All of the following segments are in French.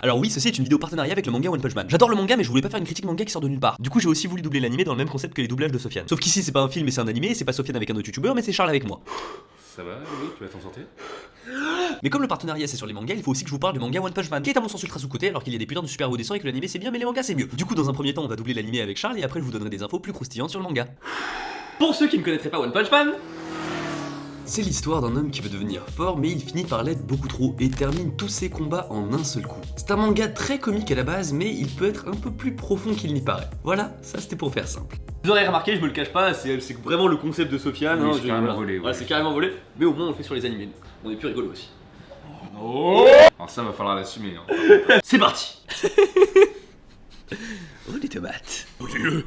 Alors oui, ceci est une vidéo partenariat avec le manga One Punch Man. J'adore le manga mais je voulais pas faire une critique manga qui sort de nulle part. Du coup j'ai aussi voulu doubler l'animé dans le même concept que les doublages de Sofiane. Sauf qu'ici c'est pas un film mais c'est un animé, et c'est pas Sofiane avec un autre youtubeur mais c'est Charles avec moi. Ça va, oui, tu vas t'en sortir? Mais comme le partenariat c'est sur les mangas, il faut aussi que je vous parle du manga One Punch Man, qui est à mon sens ultra sous-côté alors qu'il y a des putains de super beaux dessins et que l'animé c'est bien mais les mangas c'est mieux. Du coup dans un premier temps on va doubler l'animé avec Charles et après je vous donnerai des infos plus croustillantes sur le manga. Pour ceux qui ne connaîtraient pas One Punch Man, c'est l'histoire d'un homme qui veut devenir fort mais il finit par l'être beaucoup trop et termine tous ses combats en un seul coup. C'est un manga très comique à la base mais il peut être un peu plus profond qu'il n'y paraît. Voilà, ça c'était pour faire simple. Vous aurez remarqué, je me le cache pas, c'est vraiment le concept de Sofiane. Oui, c'est carrément volé. Voilà, c'est carrément volé, mais au moins on le fait sur les animés. On est plus rigolo aussi. Oh, alors ça va falloir l'assumer. Hein. C'est parti. Oh les tomates. Oh Dieu.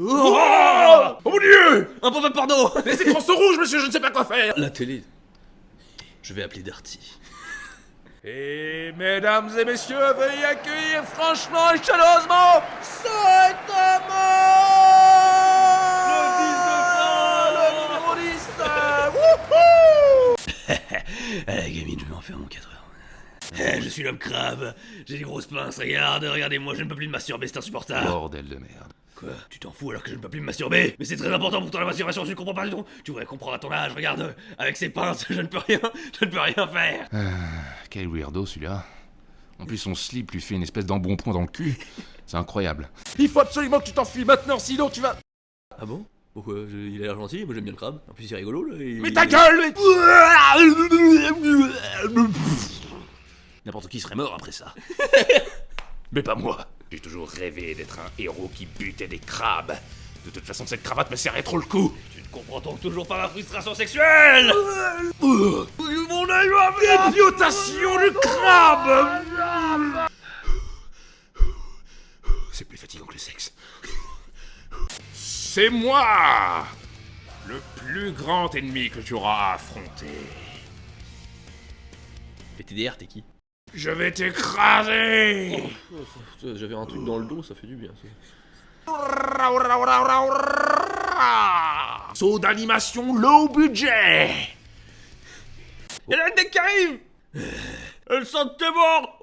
Oh mon Dieu. Un pop-up porno. Les écrans sont rouges, monsieur, je ne sais pas quoi faire. La télé. Je vais appeler Darty. Et mesdames et messieurs, veuillez accueillir franchement et chaleureusement Saitama, le numéro 10. Allez gamine, je vais en faire mon 4 heures. Je suis l'homme crabe, j'ai des grosses pinces, regardez-moi, je ne peux plus me masturber, c'est insupportable. Bordel de merde. Quoi? Tu t'en fous alors que je ne peux plus me masturber? Mais c'est très important pour toi la masturbation, tu ne comprends pas du tout. Tu voudrais comprendre à ton âge, regarde, avec ces pinces, je ne peux rien faire. Quel weirdo celui-là. En plus son slip lui fait une espèce d'embonpoint dans le cul. C'est incroyable. Il faut absolument que tu t'enfuis maintenant, sinon tu vas... Ah bon? Pourquoi? Il a l'air gentil, moi j'aime bien le crabe. En plus il est rigolo là. Mais ta gueule! N'importe qui serait mort après ça. Mais pas moi. J'ai toujours rêvé d'être un héros qui butait des crabes. De toute façon, cette cravate me serrait trop le cou. Tu ne comprends donc toujours pas ma frustration sexuelle. Mon œil Ébiotation du crabe. C'est plus fatigant que le sexe. C'est moi, le plus grand ennemi que tu auras à affronter. PTDR, t'es qui? Je vais t'écraser. J'avais un truc dans le dos, ça fait du bien. Saut d'animation low budget. Y'a la deck qui arrive. Elle sent que t'es mort.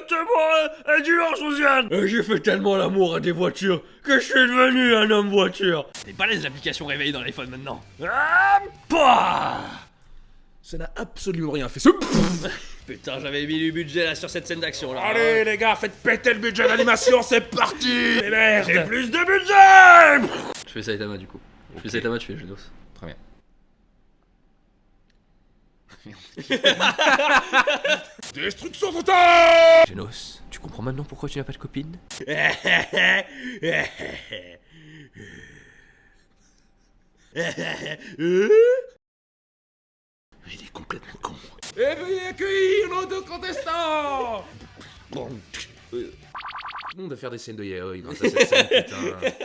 T'es mort. Elle dit non, Josiane. J'ai fait tellement l'amour à des voitures que je suis devenu un homme voiture. T'es balèze l'application réveillée dans l'iPhone maintenant. Ah, bah. Ça n'a absolument rien fait. Putain, j'avais mis du budget là sur cette scène d'action là. Allez les gars, faites péter le budget d'animation, c'est parti. Mais merde. J'ai plus de budget. Je fais Saitama du coup. Je fais Saitama, tu fais Genos. Très bien. Destruction totale. Genos, tu comprends maintenant pourquoi tu n'as pas de copine? Il est complètement con. Et veuillez accueillir nos deux contestants. Tout le monde va faire des scènes de yaoi grâce à cette scène, putain.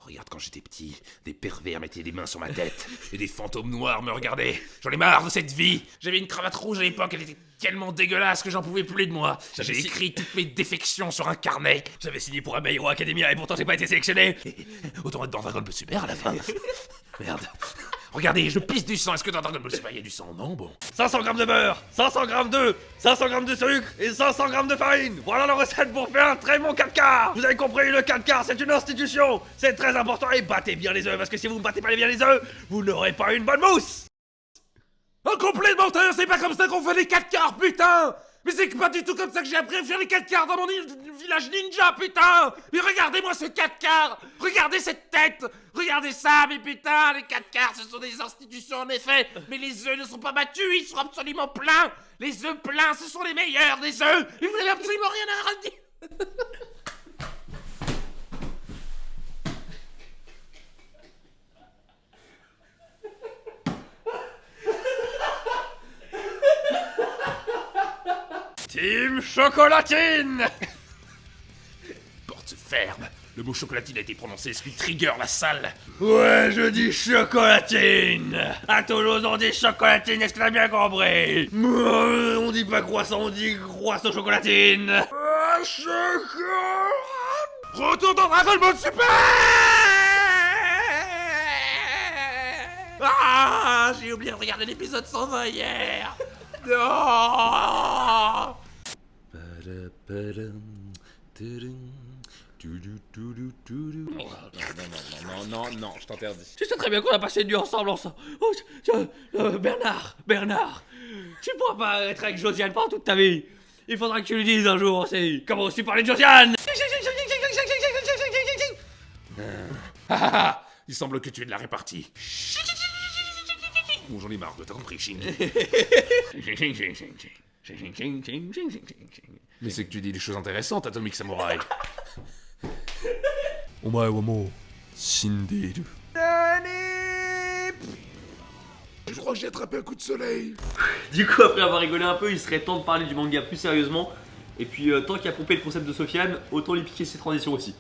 Regarde, quand j'étais petit, des pervers mettaient des mains sur ma tête et des fantômes noirs me regardaient. J'en ai marre de cette vie. J'avais une cravate rouge à l'époque, elle était tellement dégueulasse que j'en pouvais plus de moi. J'ai écrit toutes mes défections sur un carnet. J'avais signé pour un My Hero Academia et pourtant j'ai pas été sélectionné. Autant être dans Dragon Ball Super à la fin. Merde. Regardez, je pisse du sang. Est-ce que dans Dragon Ball Super il y a du sang? Non, bon. 500 grammes de beurre, 500 grammes d'œufs, 500 grammes de sucre et 500 grammes de farine. Voilà la recette pour faire un très bon 4 quarts. Vous avez compris, le 4 quarts c'est une institution. C'est très important et battez bien les œufs parce que si vous ne battez pas bien les œufs, vous n'aurez pas une bonne mousse. Un complet de menteur, c'est pas comme ça qu'on fait les 4 quarts, putain. Mais c'est pas du tout comme ça que j'ai appris à faire les 4 quarts dans mon village ninja, putain. Mais regardez-moi ce 4 quarts. Regardez cette tête. Regardez ça, mais putain, les 4 quarts, ce sont des institutions en effet. Mais les œufs ne sont pas battus, ils sont absolument pleins. Les œufs pleins, ce sont les meilleurs des œufs. Et vous n'avez absolument rien à redire. Team Chocolatine. Porte ferme. Le mot chocolatine a été prononcé, ce qui trigger la salle. Ouais, je dis chocolatine. À Toulouse, on dit chocolatine, est-ce que t'as bien compris? On dit pas croissant, on dit croissant chocolatine. Retour dans Dragon Ball Super. Ah, j'ai oublié de regarder l'épisode 120 hier. Non. Non, je t'interdis. Tu sais très bien qu'on a passé une nuit ensemble. Oh, Bernard, tu pourras pas être avec Josiane pendant toute ta vie. Il faudra que tu lui dises un jour aussi comment tu parlais de Josiane. Il semble que tu es de la répartie. Bon, j'en ai marre de t'as compris, Shing. Mais c'est que tu dis des choses intéressantes, Atomic Samurai. Omae wa mou shindeiru. Je crois que j'ai attrapé un coup de soleil. Du coup, après avoir rigolé un peu, il serait temps de parler du manga plus sérieusement. Et puis, tant qu'il a pompé le concept de Sofiane, autant lui piquer ses transitions aussi.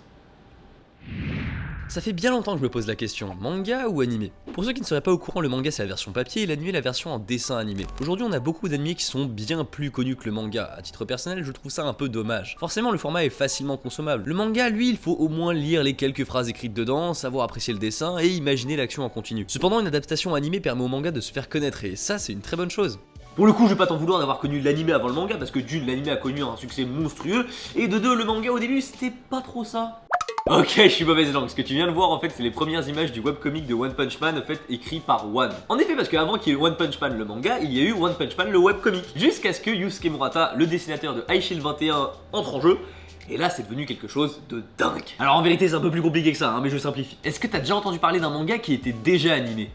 Ça fait bien longtemps que je me pose la question, manga ou animé? Pour ceux qui ne seraient pas au courant, le manga c'est la version papier et l'animé la version en dessin animé. Aujourd'hui on a beaucoup d'animés qui sont bien plus connus que le manga. À titre personnel, je trouve ça un peu dommage. Forcément le format est facilement consommable. Le manga, lui, il faut au moins lire les quelques phrases écrites dedans, savoir apprécier le dessin et imaginer l'action en continu. Cependant, une adaptation animée permet au manga de se faire connaître et ça c'est une très bonne chose. Pour le coup, je vais pas t'en vouloir d'avoir connu l'animé avant le manga, parce que d'une, l'animé a connu un succès monstrueux, et de deux, le manga au début c'était pas trop ça. Ok, je suis mauvaise langue. Ce que tu viens de voir, en fait, c'est les premières images du webcomic de One Punch Man, en fait, écrit par One. En effet, parce qu'avant qu'il y ait eu One Punch Man le manga, il y a eu One Punch Man le webcomic. Jusqu'à ce que Yusuke Murata, le dessinateur de High Shield 21, entre en jeu. Et là, c'est devenu quelque chose de dingue. Alors en vérité, c'est un peu plus compliqué que ça, hein, mais je simplifie. Est-ce que t'as déjà entendu parler d'un manga qui était déjà animé?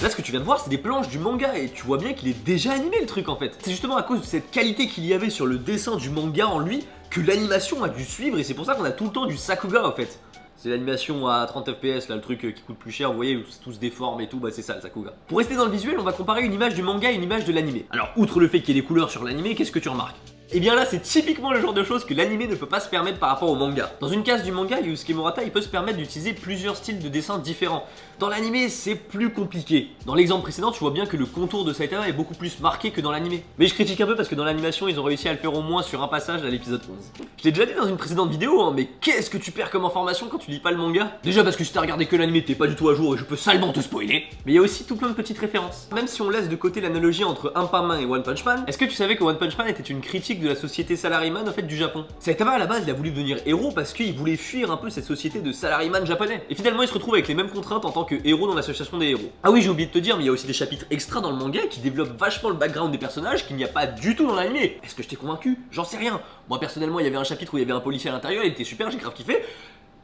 Là, ce que tu viens de voir, c'est des planches du manga et tu vois bien qu'il est déjà animé le truc en fait. C'est justement à cause de cette qualité qu'il y avait sur le dessin du manga en lui que l'animation a dû suivre et c'est pour ça qu'on a tout le temps du Sakuga en fait. C'est l'animation à 30 fps, là, le truc qui coûte plus cher, vous voyez, où tout se déforme et tout, bah c'est ça le Sakuga. Pour rester dans le visuel, on va comparer une image du manga et une image de l'animé. Alors, outre le fait qu'il y ait des couleurs sur l'animé, qu'est-ce que tu remarques? Et bien là, c'est typiquement le genre de choses que l'animé ne peut pas se permettre par rapport au manga. Dans une case du manga, Yusuke Murata, il peut se permettre d'utiliser plusieurs styles de dessin différents. Dans l'animé, c'est plus compliqué. Dans l'exemple précédent, tu vois bien que le contour de Saitama est beaucoup plus marqué que dans l'animé. Mais je critique un peu parce que dans l'animation, ils ont réussi à le faire au moins sur un passage à l'épisode 11. Je l'ai déjà dit dans une précédente vidéo, hein, mais qu'est-ce que tu perds comme information quand tu lis pas le manga? Déjà parce que si t'as regardé que l'animé, t'es pas du tout à jour et je peux salement te spoiler. Mais il y a aussi tout plein de petites références. Même si on laisse de côté l'analogie entre Un Pain Man et One Punch Man, est-ce que tu savais que One Punch Man était une critique de la société salariman en fait du Japon? Saitama à la base, il a voulu devenir héros parce qu'il voulait fuir un peu cette société de salariman japonais. Et finalement, il se retrouve avec les mêmes contraintes en tant que héros dans l'association des héros. Ah oui, j'ai oublié de te dire, mais il y a aussi des chapitres extra dans le manga qui développent vachement le background des personnages qu'il n'y a pas du tout dans l'animé. Est-ce que je t'ai convaincu? J'en sais rien. Moi personnellement, il y avait un chapitre où il y avait un policier à l'intérieur, il était super, j'ai grave kiffé.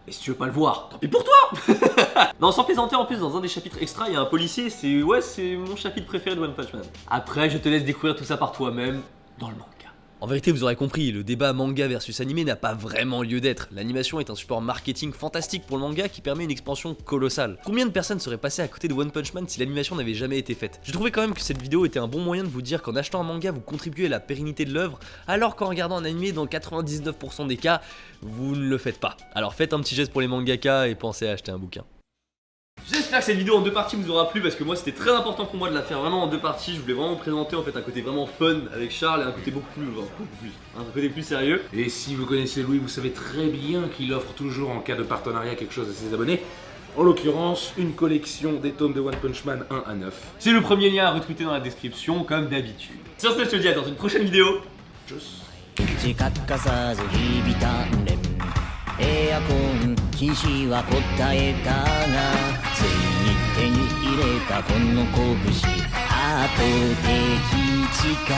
Et si tu veux pas le voir, tant pis pour toi. Non, sans plaisanter, en plus, dans un des chapitres extra, il y a un policier, c'est mon chapitre préféré de One Punch Man. Après, je te laisse découvrir tout ça par toi-même dans le manga. En vérité, vous aurez compris, le débat manga versus animé n'a pas vraiment lieu d'être. L'animation est un support marketing fantastique pour le manga qui permet une expansion colossale. Combien de personnes seraient passées à côté de One Punch Man si l'animation n'avait jamais été faite? J'ai trouvé quand même que cette vidéo était un bon moyen de vous dire qu'en achetant un manga, vous contribuez à la pérennité de l'œuvre, alors qu'en regardant un animé, dans 99% des cas, vous ne le faites pas. Alors faites un petit geste pour les mangaka et pensez à acheter un bouquin. J'espère que cette vidéo en deux parties vous aura plu parce que moi c'était très important pour moi de la faire vraiment en deux parties. Je voulais vraiment présenter en fait un côté vraiment fun avec Charles et un côté un côté plus sérieux. Et si vous connaissez Louis, vous savez très bien qu'il offre toujours en cas de partenariat quelque chose à ses abonnés. En l'occurrence, une collection des tomes de One Punch Man 1 à 9. C'est le premier lien à retweeter dans la description comme d'habitude. Sur ce, je te dis à dans une prochaine vidéo. Tchuss. エアコン禁止は答えたがついに手に入れたこの拳圧倒的力